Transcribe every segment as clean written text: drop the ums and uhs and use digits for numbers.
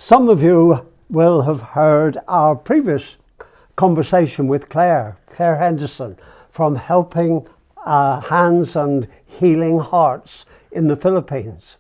Some of you will have heard our previous conversation with Claire Henderson from Helping Hands and Healing Hearts in the Philippines.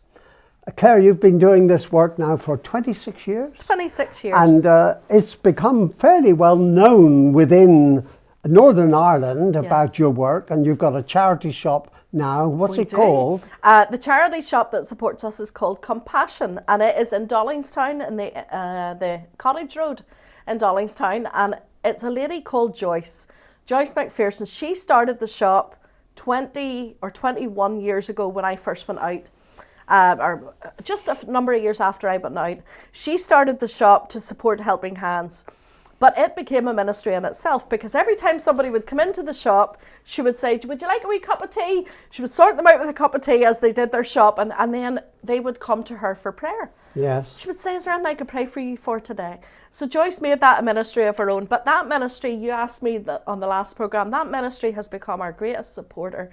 Claire, you've been doing this work now for 26 years? 26 years. And it's become fairly well known within Northern Ireland about your work, and you've got a charity shop now. What's it called? The charity shop that supports us is called Compassion, and it is in Dollingstown, in the Cottage Road in Dollingstown, and it's a lady called Joyce McPherson. She started the shop 20 or 21 years ago when I first went out, or just a number of years after I went out. She started the shop to support Helping Hands. But it became a ministry in itself, because every time somebody would come into the shop, she would say, "Would you like a wee cup of tea?" She would sort them out with a cup of tea as they did their shop, and then they would come to her for prayer. Yes. She would say, "Is there anything I could pray for you for today?" So Joyce made that a ministry of her own. But that ministry, you asked me that on the last programme, that ministry has become our greatest supporter.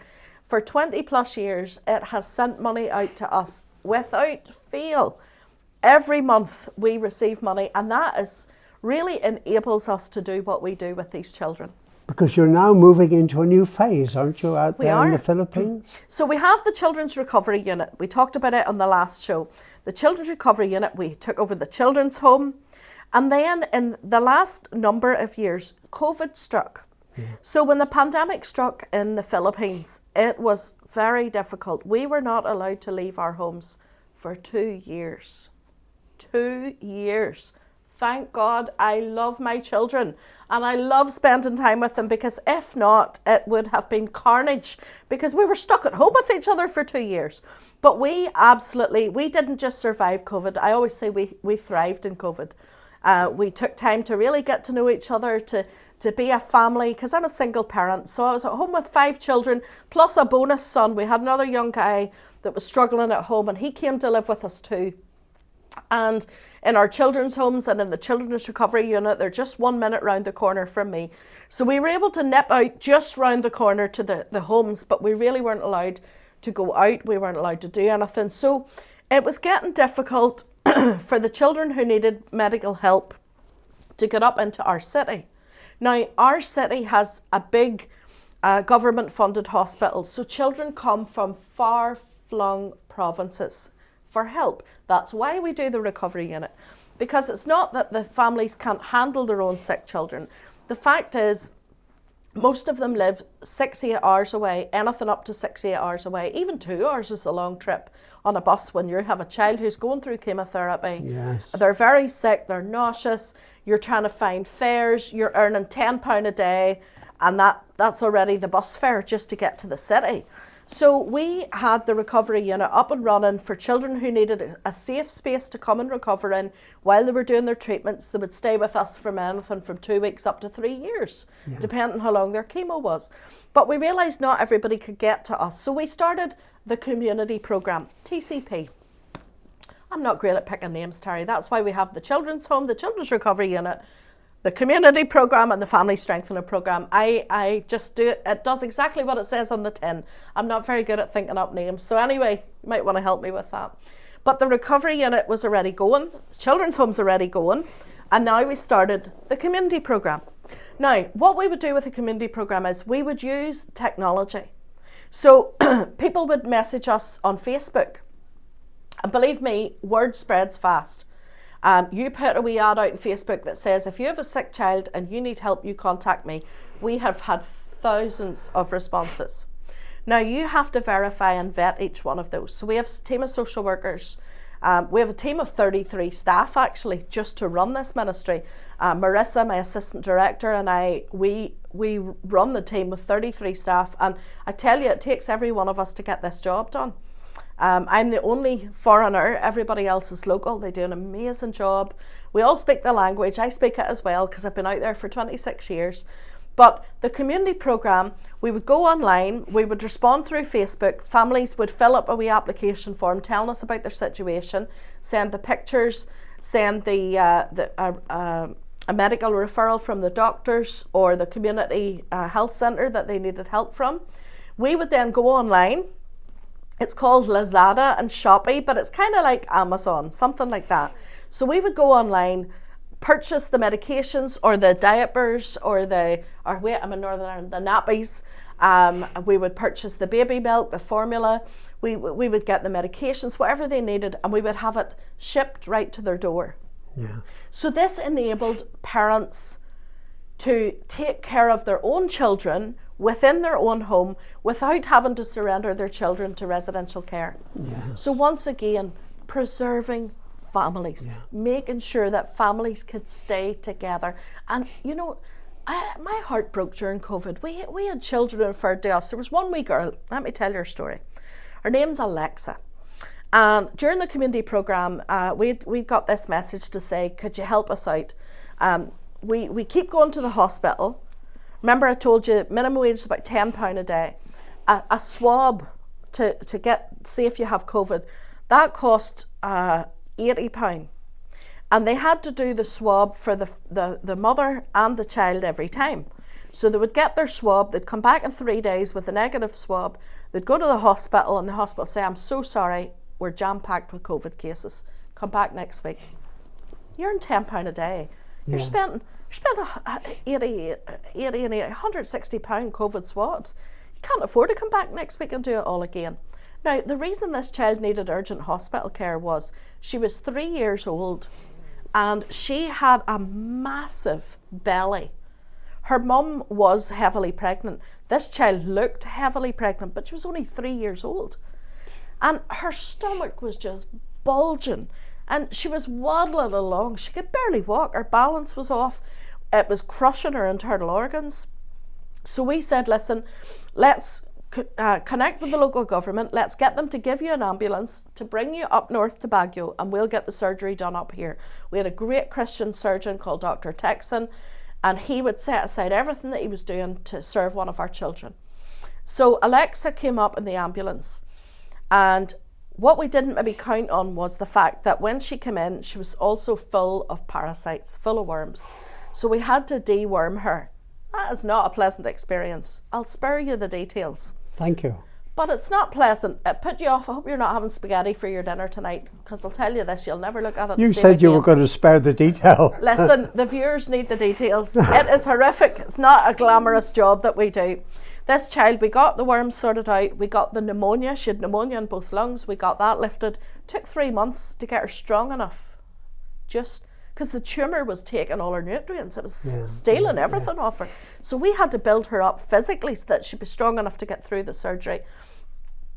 For 20 plus years, it has sent money out to us without fail. Every month we receive money, and that is really enables us to do what we do with these children. Because you're now moving into a new phase, aren't you, out there in the Philippines? So we have the Children's Recovery Unit. We talked about it on the last show. The Children's Recovery Unit, we took over the children's home. And then in the last number of years, COVID struck. Yeah. So when the pandemic struck in the Philippines, it was very difficult. We were not allowed to leave our homes for 2 years. 2 years. Thank God, I love my children and I love spending time with them, because if not, it would have been carnage, because we were stuck at home with each other for 2 years. But we didn't just survive COVID. I always say we thrived in COVID. We took time to really get to know each other, to be a family, because I'm a single parent. So I was at home with 5 children, plus a bonus son. We had another young guy that was struggling at home, and he came to live with us too. And in our children's homes and in the Children's Recovery Unit, they're just 1 minute round the corner from me. So we were able to nip out just round the corner to the homes, but we really weren't allowed to go out. We weren't allowed to do anything. So it was getting difficult for the children who needed medical help to get up into our city. Now, our city has a big government-funded hospital, so children come from far-flung provinces for help. That's why we do the recovery unit, because it's not that the families can't handle their own sick children. The fact is, most of them live 6-8 hours away, anything up to 6-8 hours away. Even 2 hours is a long trip on a bus when you have a child who's going through chemotherapy. Yes. They're very sick, they're nauseous, you're trying to find fares, you're earning £10 a day, and that's already the bus fare just to get to the city. So we had the recovery unit up and running for children who needed a safe space to come and recover in while they were doing their treatments. They would stay with us from anything from 2 weeks up to 3 years, depending how long their chemo was. But we realised not everybody could get to us. So we started the community programme, TCP. I'm not great at picking names, Terry. That's why we have the children's home, the Children's Recovery Unit, the community programme, and the family strengthening programme. I just do it. It does exactly what it says on the tin. I'm not very good at thinking up names. So anyway, you might want to help me with that. But the recovery unit was already going. Children's home's already going. And now we started the community programme. Now, what we would do with the community programme is we would use technology. So people would message us on Facebook. And believe me, word spreads fast. You put a wee ad out on Facebook that says, if you have a sick child and you need help, you contact me. We have had thousands of responses. Now you have to verify and vet each one of those. So we have a team of social workers. We have a team of 33 staff actually just to run this ministry. Marissa, my assistant director, and we run the team with 33 staff. And I tell you, it takes every one of us to get this job done. I'm the only foreigner, everybody else is local. They do an amazing job. We all speak the language. I speak it as well because I've been out there for 26 years. But the community programme, we would go online, we would respond through Facebook, families would fill up a wee application form telling us about their situation, send the pictures, send a medical referral from the doctors or the community health centre that they needed help from. We would then go online. It's called Lazada and Shopee, but it's kind of like Amazon, something like that. So we would go online, purchase the medications or the diapers or I'm in Northern Ireland, the nappies. We would purchase the baby milk, the formula. We would get the medications, whatever they needed, and we would have it shipped right to their door. Yeah. So this enabled parents to take care of their own children within their own home without having to surrender their children to residential care. Yeah. So once again, preserving families, making sure that families could stay together. And you know, my heart broke during COVID. We had children referred to us. There was one wee girl, let me tell you her story. Her name's Alexa. And during the community programme, we got this message to say, could you help us out? We keep going to the hospital. Remember I told you minimum wage is about £10 a day. A swab to see if you have COVID, that cost £80. And they had to do the swab for the mother and the child every time. So they would get their swab, they'd come back in 3 days with a negative swab, they'd go to the hospital and the hospital say, I'm so sorry, we're jam-packed with COVID cases. Come back next week. You're earning £10 a day. You're spending 160 COVID swabs. You can't afford to come back next week and do it all again. Now, the reason this child needed urgent hospital care was she was 3 years old and she had a massive belly. Her mum was heavily pregnant. This child looked heavily pregnant, but she was only 3 years old. And her stomach was just bulging. And she was waddling along. She could barely walk. Her balance was off. It was crushing her internal organs. So we said, listen, let's connect with the local government. Let's get them to give you an ambulance to bring you up north to Baguio, and we'll get the surgery done up here. We had a great Christian surgeon called Dr. Texan, and he would set aside everything that he was doing to serve one of our children. So Alexa came up in the ambulance, and what we didn't maybe count on was the fact that when she came in, she was also full of parasites, full of worms. So we had to deworm her. That is not a pleasant experience. I'll spare you the details. Thank you. But it's not pleasant. It put you off. I hope you're not having spaghetti for your dinner tonight, because I'll tell you this, you'll never look at it. You said you were going to spare the detail. Listen, the viewers need the details. It is horrific. It's not a glamorous job that we do. This child, we got the worms sorted out. We got the pneumonia. She had pneumonia in both lungs. We got that lifted. Took 3 months to get her strong enough. Just because the tumour was taking all her nutrients. It was stealing everything off her. So we had to build her up physically so that she'd be strong enough to get through the surgery.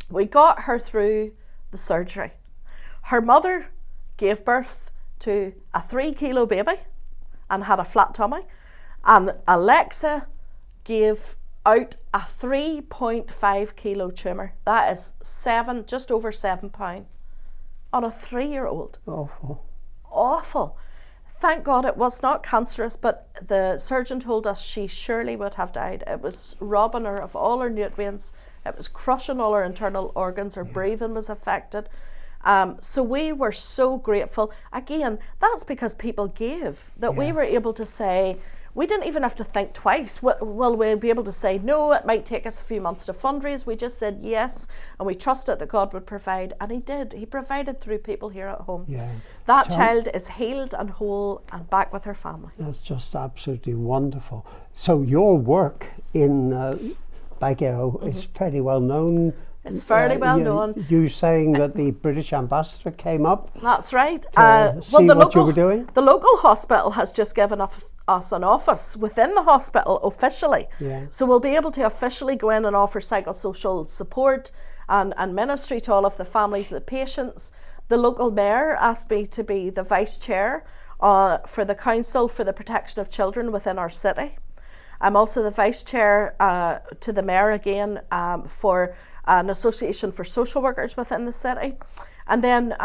We got her through the surgery. Her mother gave birth to a 3-kilo baby and had a flat tummy. And Alexa gave out a 3.5 kilo tumour. That is just over 7 pounds on a 3-year-old. Awful. Thank God it was not cancerous, but the surgeon told us she surely would have died. It was robbing her of all her nutrients. It was crushing all her internal organs. Her breathing was affected. So we were so grateful. Again, that's because people gave, that we were able to say, we didn't even have to think twice. Will we be able to say, no, it might take us a few months to fundraise? We just said yes, and we trusted that God would provide, and he did. He provided through people here at home. That child is healed and whole and back with her family. That's just absolutely wonderful. So your work in Baguio is fairly well known. It's fairly well known. You saying that the British ambassador came up? That's right. See what you were doing? The local hospital has just given us an office within the hospital officially. So we'll be able to officially go in and offer psychosocial support and ministry to all of the families and the patients. The local mayor asked me to be the vice chair for the Council for the Protection of Children within our city. I'm also the vice chair to the mayor again for an association for social workers within the city. And then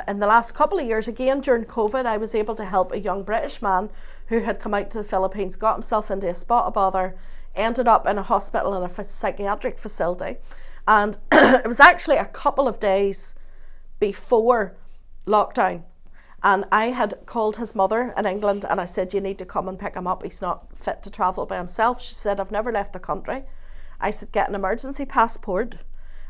in the last couple of years, again during COVID, I was able to help a young British man who had come out to the Philippines, got himself into a spot of bother, ended up in a hospital in a psychiatric facility. And it was actually a couple of days before lockdown. And I had called his mother in England and I said, you need to come and pick him up. He's not fit to travel by himself. She said, I've never left the country. I said, get an emergency passport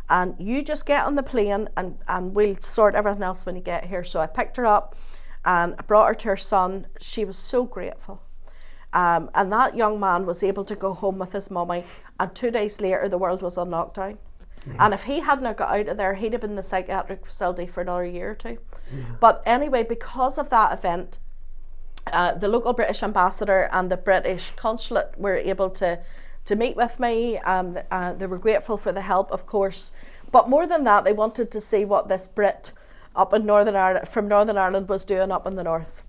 and you just get on the plane and we'll sort everything else when you get here. So I picked her up and I brought her to her son. She was so grateful. And that young man was able to go home with his mummy, and 2 days later the world was on lockdown. And if he hadn't got out of there, he'd have been in the psychiatric facility for another year or two. But anyway, because of that event, the local British ambassador and the British consulate were able to meet with me. They were grateful for the help, of course. But more than that, they wanted to see what this Brit up in Northern Ireland, from Northern Ireland, was doing up in the north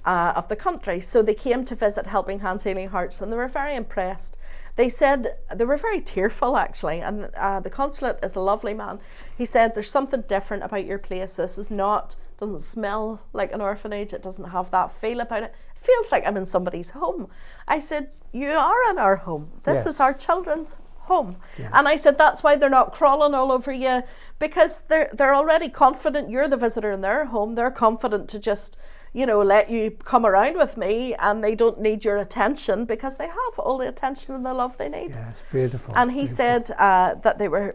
of the country. So they came to visit Helping Hands, Healing Hearts, and they were very impressed. They said, they were very tearful actually, and the consulate is a lovely man. He said, there's something different about your place. This is not, doesn't smell like an orphanage. It doesn't have that feel about it. It feels like I'm in somebody's home. I said, you are in our home. This is our children's home. And I said, that's why they're not crawling all over you, because they're already confident you're the visitor in their home. They're confident to just, you know, let you come around with me, and they don't need your attention because they have all the attention and the love they need. Yeah, it's beautiful. And he said that they were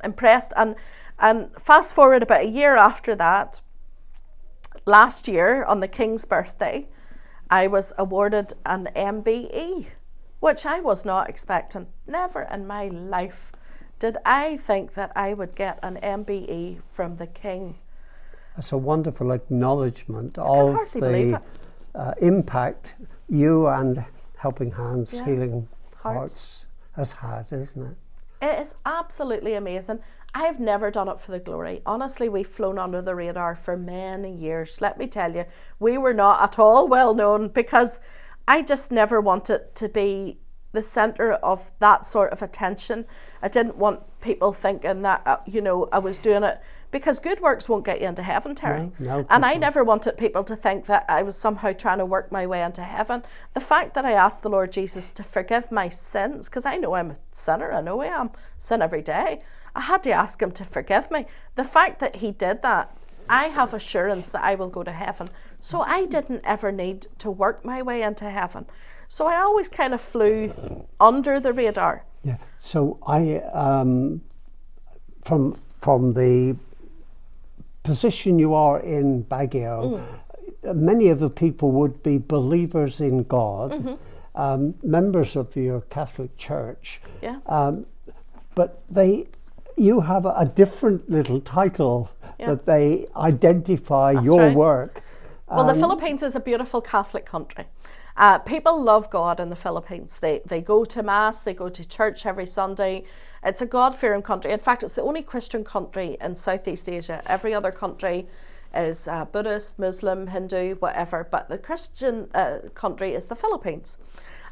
impressed. And fast forward about a year after that, last year on the King's birthday, I was awarded an MBE, which I was not expecting. Never in my life did I think that I would get an MBE from the King. It's a wonderful acknowledgement of the impact you and Helping Hands, Healing Hearts has had, isn't it? It is absolutely amazing. I've never done it for the glory. Honestly, we've flown under the radar for many years. Let me tell you, we were not at all well known, because I just never wanted to be the centre of that sort of attention. I didn't want people thinking that, you know, I was doing it because good works won't get you into heaven, Terry. No, and I never wanted people to think that I was somehow trying to work my way into heaven. The fact that I asked the Lord Jesus to forgive my sins, because I know I'm a sinner, I know I am, sin every day. I had to ask him to forgive me. The fact that he did that, I have assurance that I will go to heaven. So I didn't ever need to work my way into heaven. So I always kind of flew under the radar. Yeah. So I, from the position you are in Baguio, many of the people would be believers in God, members of your Catholic Church. But you have a different little title that they identify your work. Well, the Philippines is a beautiful Catholic country. People love God in the Philippines. They go to Mass, they go to church every Sunday. It's a God-fearing country. In fact, it's the only Christian country in Southeast Asia. Every other country is Buddhist, Muslim, Hindu, whatever. But the Christian country is the Philippines.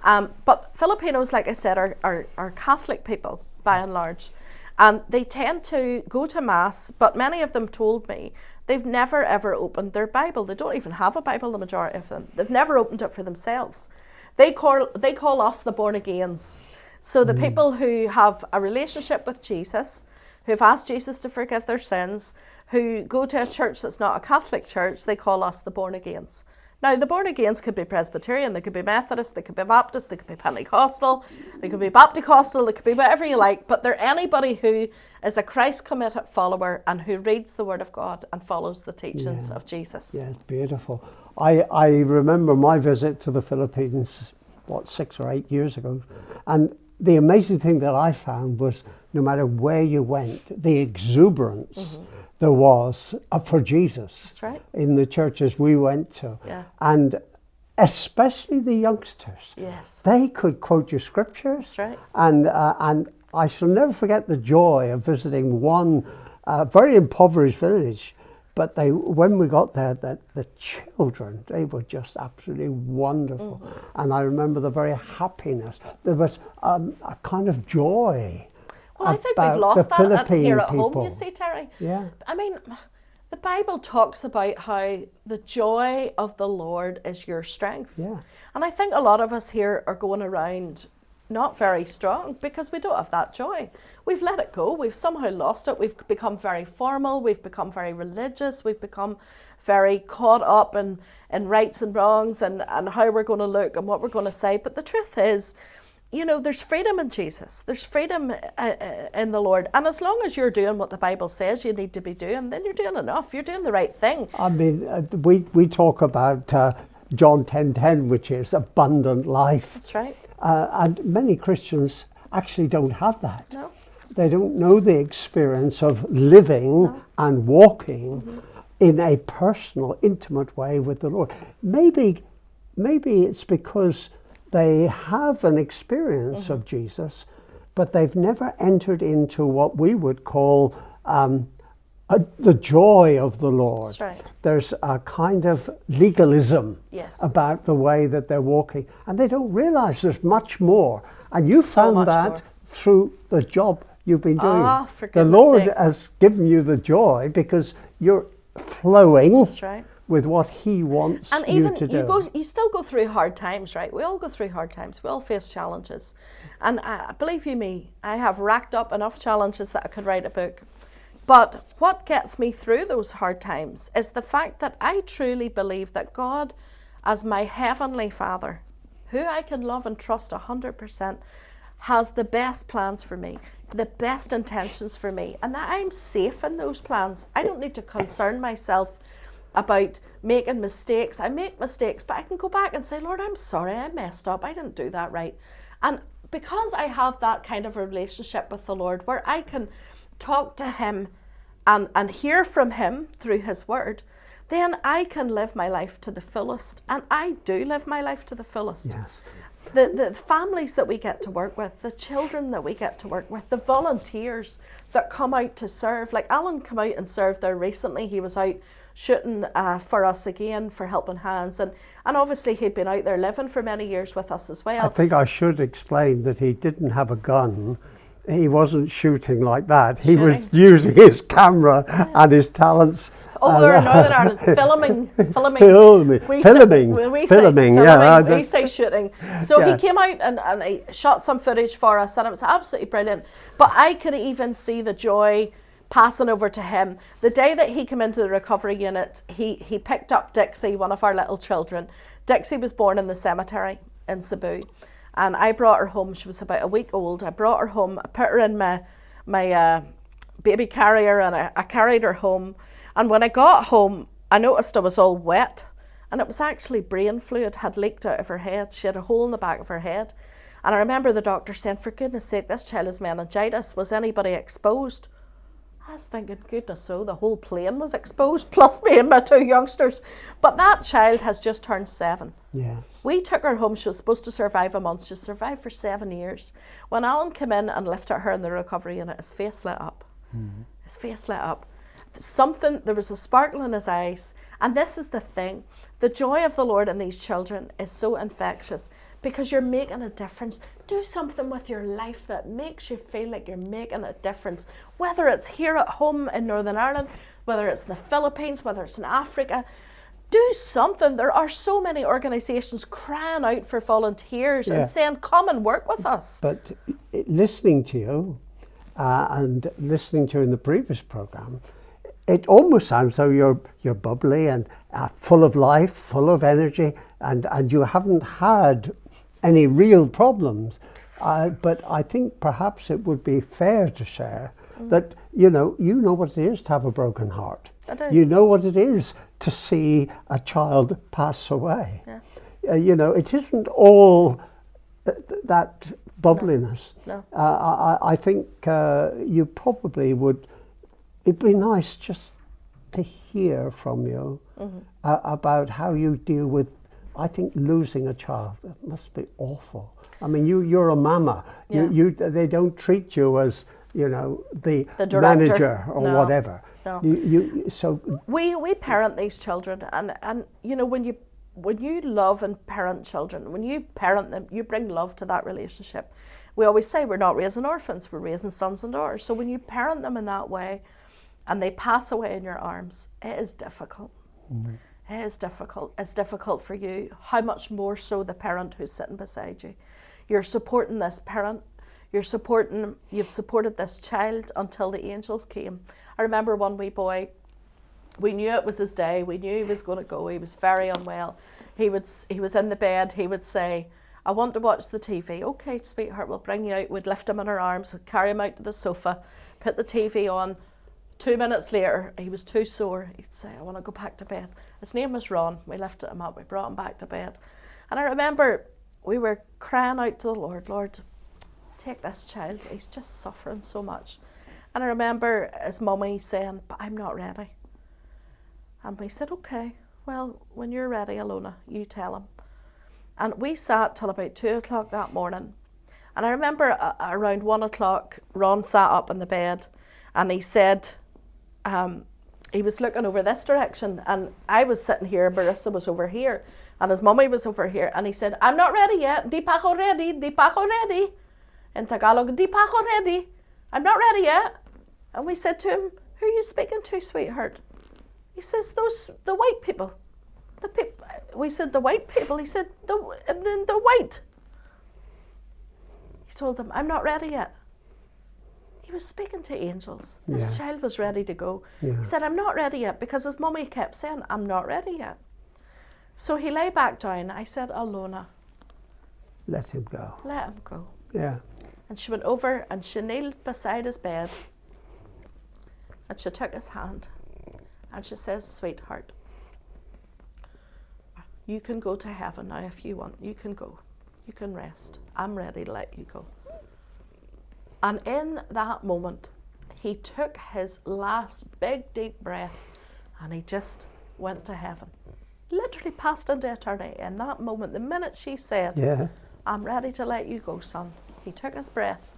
But Filipinos, like I said, are Catholic people by and large. And they tend to go to Mass, but many of them told me they've never ever opened their Bible. They don't even have a Bible, the majority of them. They've never opened it for themselves. They call us the born agains. So the people who have a relationship with Jesus, who've asked Jesus to forgive their sins, who go to a church that's not a Catholic church, they call us the born agains. Now, the born agains could be Presbyterian, they could be Methodist, they could be Baptist, they could be Pentecostal, they could be Bapticostal, they could be whatever you like, but they're anybody who is a Christ-committed follower and who reads the Word of God and follows the teachings of Jesus. Yeah, it's beautiful. I remember my visit to the Philippines, 6 or 8 years ago, and the amazing thing that I found was no matter where you went, the exuberance there was for Jesus. That's right. In the churches we went to. Yeah. And especially the youngsters. Yes. They could quote your scriptures. That's right. And I shall never forget the joy of visiting one very impoverished village. But when we got there, the children, they were just absolutely wonderful. And I remember the very happiness. There was a kind of joy. Well, I think we've lost that here at home, you see, Terry. Yeah. I mean, the Bible talks about how the joy of the Lord is your strength. Yeah. And I think a lot of us here are going around not very strong because we don't have that joy. We've let it go. We've somehow lost it. We've become very formal. We've become very religious. We've become very caught up in rights and wrongs and how we're going to look and what we're going to say. But the truth is, you know, there's freedom in Jesus. There's freedom in the Lord. And as long as you're doing what the Bible says you need to be doing, then you're doing enough. You're doing the right thing. I mean, we talk about John 10:10, which is abundant life. That's right. And many Christians actually don't have that. No. They don't know the experience of living and walking in a personal, intimate way with the Lord. Maybe it's because they have an experience of Jesus, but they've never entered into what we would call the joy of the Lord. That's right. There's a kind of legalism about the way that they're walking, and they don't realize there's much more. And you found that through the job you've been doing. For the goodness Lord sake. has given you the joy because you're flowing That's right. with what He wants And you even to do. you still go through hard times, right? We all go through hard times. We all face challenges. And believe you me, I have racked up enough challenges that I could write a book. But what gets me through those hard times is the fact that I truly believe that God, as my heavenly Father, who I can love and trust 100%, has the best plans for me, the best intentions for me, and that I'm safe in those plans. I don't need to concern myself about making mistakes. I make mistakes, but I can go back and say, Lord, I'm sorry, I messed up. I didn't do that right. And because I have that kind of a relationship with the Lord where I can talk to Him and hear from Him through His word, then I can live my life to the fullest. And I do live my life to the fullest. Yes. The families that we get to work with, the children that we get to work with, the volunteers that come out to serve. Like Alan came out and served there recently. He was out shooting for us again for Helping Hands. And obviously he'd been out there living for many years with us as well. I think I should explain that he didn't have a gun. He wasn't shooting like that. He was using his camera and his talents. Over in Northern Ireland, filming. We say shooting. So he came out and he shot some footage for us, and it was absolutely brilliant. But I could even see the joy passing over to him. The day that he came into the recovery unit, he picked up Dixie, one of our little children. Dixie was born in the cemetery in Cebu, and I brought her home. She was about a week old. I brought her home. I put her in my baby carrier, and I carried her home. And when I got home, I noticed I was all wet, and it was actually brain fluid had leaked out of her head. She had a hole in the back of her head. And I remember the doctor saying, for goodness sake, this child has meningitis. Was anybody exposed? I was thinking, goodness, so the whole plane was exposed, plus me and my two youngsters. But that child has just turned 7. Yeah. We took her home. She was supposed to survive a month. She survived for 7 years. When Alan came in and lifted her in the recovery unit, his face lit up. Mm-hmm. His face lit up. There was a sparkle in his eyes. And this is the thing. The joy of the Lord in these children is so infectious because you're making a difference. Do something with your life that makes you feel like you're making a difference. Whether it's here at home in Northern Ireland, whether it's in the Philippines, whether it's in Africa, do something. There are so many organisations crying out for volunteers and saying, come and work with us. But listening to you and listening to you in the previous programme, it almost sounds though you're bubbly and full of life, full of energy, and you haven't had any real problems. But I think perhaps it would be fair to share that you know what it is to have a broken heart. I do. You know what it is to see a child pass away. Yeah. It isn't all that bubbliness. No. I think you probably would. It'd be nice just to hear from you about how you deal with, I think, losing a child. That must be awful. I mean, you're a mama. Yeah. They don't treat you as, the director. manager or whatever. No. We parent these children, and when you love and parent children, when you parent them, you bring love to that relationship. We always say we're not raising orphans, we're raising sons and daughters. So when you parent them in that way, and they pass away in your arms, it is difficult. Mm-hmm. It is difficult. It's difficult for you. How much more so the parent who's sitting beside you. You're supporting this parent. You've supported this child until the angels came. I remember one wee boy, we knew it was his day. We knew he was going to go. He was very unwell. He was in the bed. He would say, I want to watch the TV. Okay, sweetheart, we'll bring you out. We'd lift him in our arms, we'd carry him out to the sofa, put the TV on. 2 minutes later, he was too sore. He'd say, I want to go back to bed. His name was Ron. We lifted him up. We brought him back to bed. And I remember we were crying out to the Lord, Lord, take this child. He's just suffering so much. And I remember his mummy saying, but I'm not ready. And we said, okay, well, when you're ready, Alona, you tell him. And we sat till about 2 o'clock that morning. And I remember around 1 o'clock, Ron sat up in the bed and he said, he was looking over this direction and I was sitting here, Marissa was over here and his mummy was over here, and he said, I'm not ready yet, di pa ako ready, di pa ako ready. In Tagalog, di pa ako ready, I'm not ready yet. And we said to him, who are you speaking to, sweetheart? He says, the white people. We said, the white people? He said, the white. He told them, I'm not ready yet. He was speaking to angels. This child was ready to go. Yeah. He said, I'm not ready yet, because his mummy kept saying, I'm not ready yet. So he lay back down. I said, Alona, let him go. Let him go. Yeah. And she went over and she kneeled beside his bed and she took his hand and she says, sweetheart, you can go to heaven now if you want. You can go. You can rest. I'm ready to let you go. And in that moment, he took his last big, deep breath and he just went to heaven. Literally passed into eternity. In that moment, the minute she said, I'm ready to let you go, son, he took his breath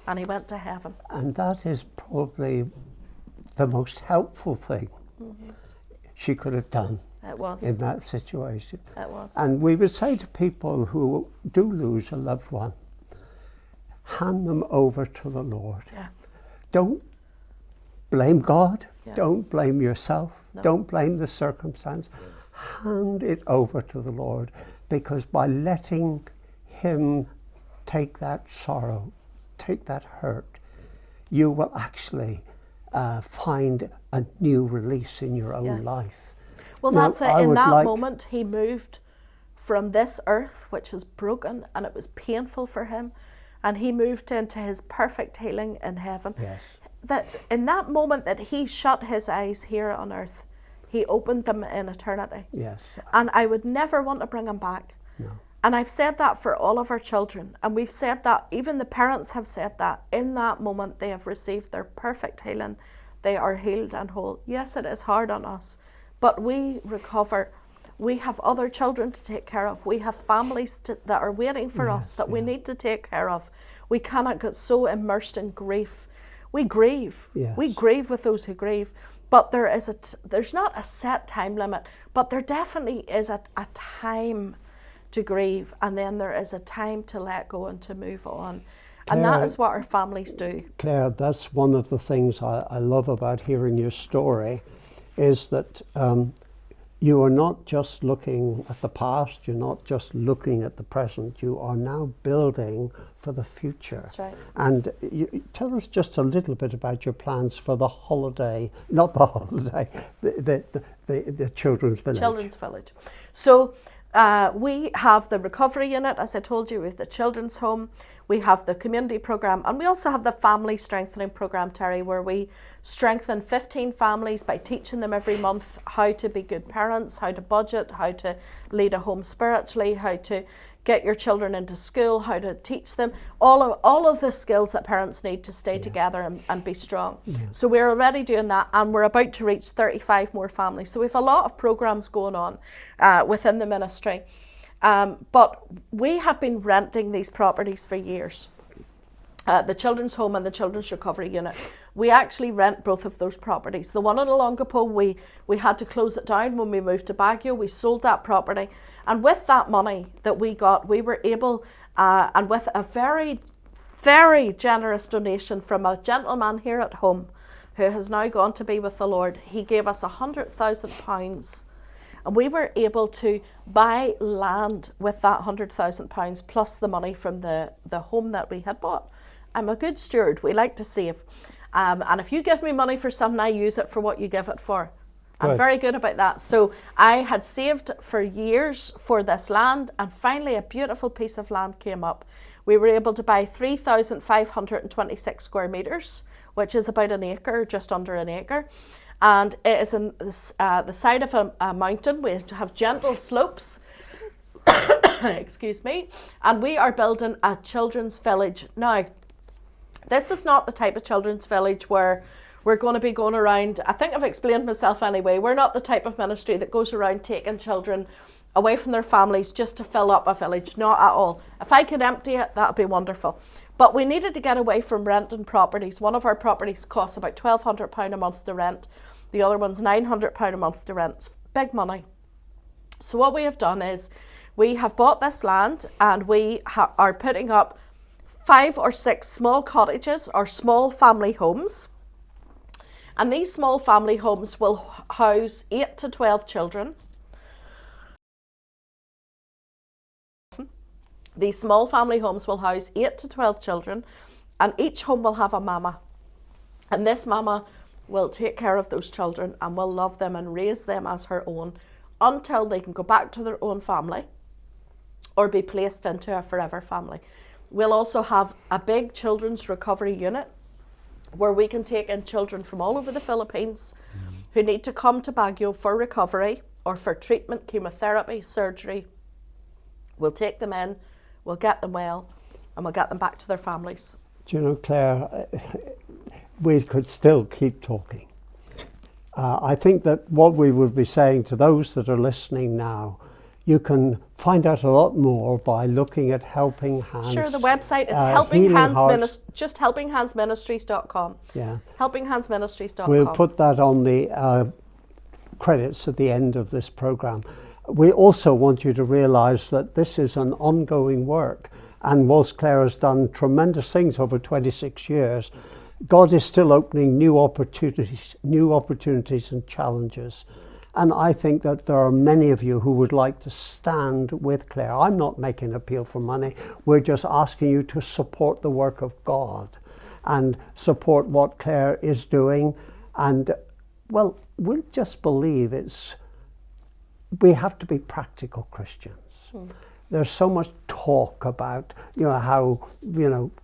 and he went to heaven. And that is probably the most helpful thing she could have done. It was. In that situation. It was. And we would say to people who do lose a loved one, hand them over to the Lord. Yeah. Don't blame God. Yeah. Don't blame yourself. No. Don't blame the circumstance. Hand it over to the Lord, because by letting him take that sorrow, take that hurt, you will actually find a new release in your own life. Well, that's it. In that moment, he moved from this earth, which was broken, and it was painful for him, and he moved into his perfect healing in heaven. Yes. That in that moment that he shut his eyes here on earth, he opened them in eternity. Yes. And I would never want to bring him back. No. And I've said that for all of our children, and we've said that, even the parents have said that. In that moment, they have received their perfect healing. They are healed and whole. Yes, it is hard on us, but we recover. We have other children to take care of. We have families that are waiting for us that we need to take care of. We cannot get so immersed in grief. We grieve. Yes. We grieve with those who grieve. But there's not a set time limit, but there definitely is a time to grieve, and then there is a time to let go and to move on. Claire, and that is what our families do. Claire, that's one of the things I love about hearing your story, is that you are not just looking at the past, you're not just looking at the present, you are now building for the future. That's right. And tell us just a little bit about your plans for the holiday, not the holiday, the Children's Village. Children's Village. So we have the recovery unit, as I told you, with the children's home. We have the community programme, and we also have the family strengthening programme, Terry, where we strengthen 15 families by teaching them every month how to be good parents, how to budget, how to lead a home spiritually, how to get your children into school, how to teach them, all of the skills that parents need to stay together and be strong. Yeah. So we're already doing that, and we're about to reach 35 more families. So we have a lot of programmes going on within the ministry. But we have been renting these properties for years. The children's home and the children's recovery unit. We actually rent both of those properties. The one in Longapo, we had to close it down when we moved to Baguio. We sold that property. And with that money that we got, we were able, and with a very, very generous donation from a gentleman here at home who has now gone to be with the Lord, he gave us £100,000. And we were able to buy land with that £100,000 plus the money from the home that we had bought. I'm a good steward. We like to save. And if you give me money for something, I use it for what you give it for. I'm Good. very good about that. So I had saved for years for this land, and finally a beautiful piece of land came up. We were able to buy 3,526 square metres, which is about an acre, just under an acre. And it is in the side of a mountain. We have gentle slopes. Excuse me. And we are building a children's village. Now, this is not the type of children's village where we're going to be going around. I think I've explained myself anyway. We're not the type of ministry that goes around taking children away from their families just to fill up a village. Not at all. If I could empty it, that would be wonderful. But we needed to get away from renting properties. One of our properties costs about £1,200 a month to rent. The other one's £900 a month to rent. It's big money. So what we have done is we have bought this land, and we are putting up 5 or 6 small cottages or small family homes. And these small family homes will house 8 to 12 children. These small family homes will house 8 to 12 children, and each home will have a mama. And this mama will take care of those children and will love them and raise them as her own until they can go back to their own family or be placed into a forever family. We'll also have a big children's recovery unit where we can take in children from all over the Philippines who need to come to Baguio for recovery or for treatment, chemotherapy, surgery. We'll take them in, we'll get them well, and we'll get them back to their families. Do you know, Claire, we could still keep talking. I think that what we would be saying to those that are listening now, you can find out a lot more by looking at Helping Hands. Sure, the website is just helpinghandsministries.com. Yeah. Helpinghandsministries.com. We'll put that on the credits at the end of this program. We also want you to realise that this is an ongoing work, and whilst Claire has done tremendous things over 26 years, God is still opening new opportunities and challenges. And I think that there are many of you who would like to stand with Claire. I'm not making an appeal for money. We're just asking you to support the work of God and support what Claire is doing. And, well, we just believe we have to be practical Christians. There's so much talk about, how,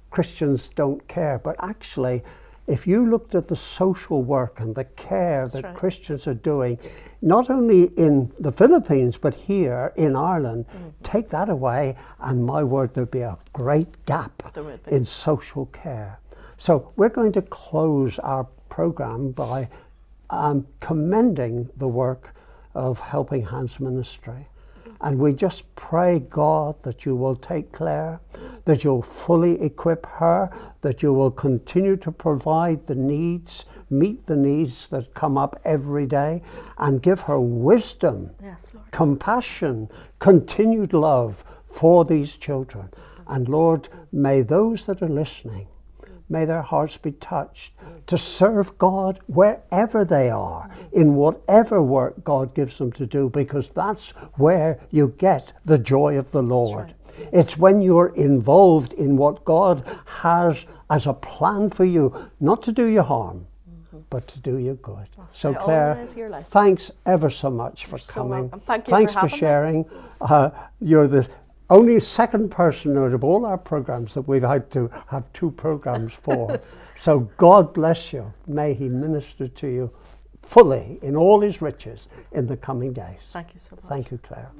Christians don't care. But actually, if you looked at the social work and the care that Christians are doing, not only in the Philippines, but here in Ireland, take that away, and my word, there'd be a great gap in social care. So we're going to close our program by commending the work of Helping Hands Ministry. And we just pray, God, that you will take Claire, that you'll fully equip her, that you will continue to provide the needs, meet the needs that come up every day, and give her wisdom, compassion, continued love for these children. And Lord, may those that are listening, may their hearts be touched to serve God wherever they are, in whatever work God gives them to do, because that's where you get the joy of the Lord. It's when you're involved in what God has as a plan for you, not to do you harm, but to do you good. So Claire, thanks ever so much for coming. Thanks for sharing. You're the only second person out of all our programs that we've had to have 2 programs for. So God bless you. May he minister to you fully in all his riches in the coming days. Thank you so much. Thank you, Claire.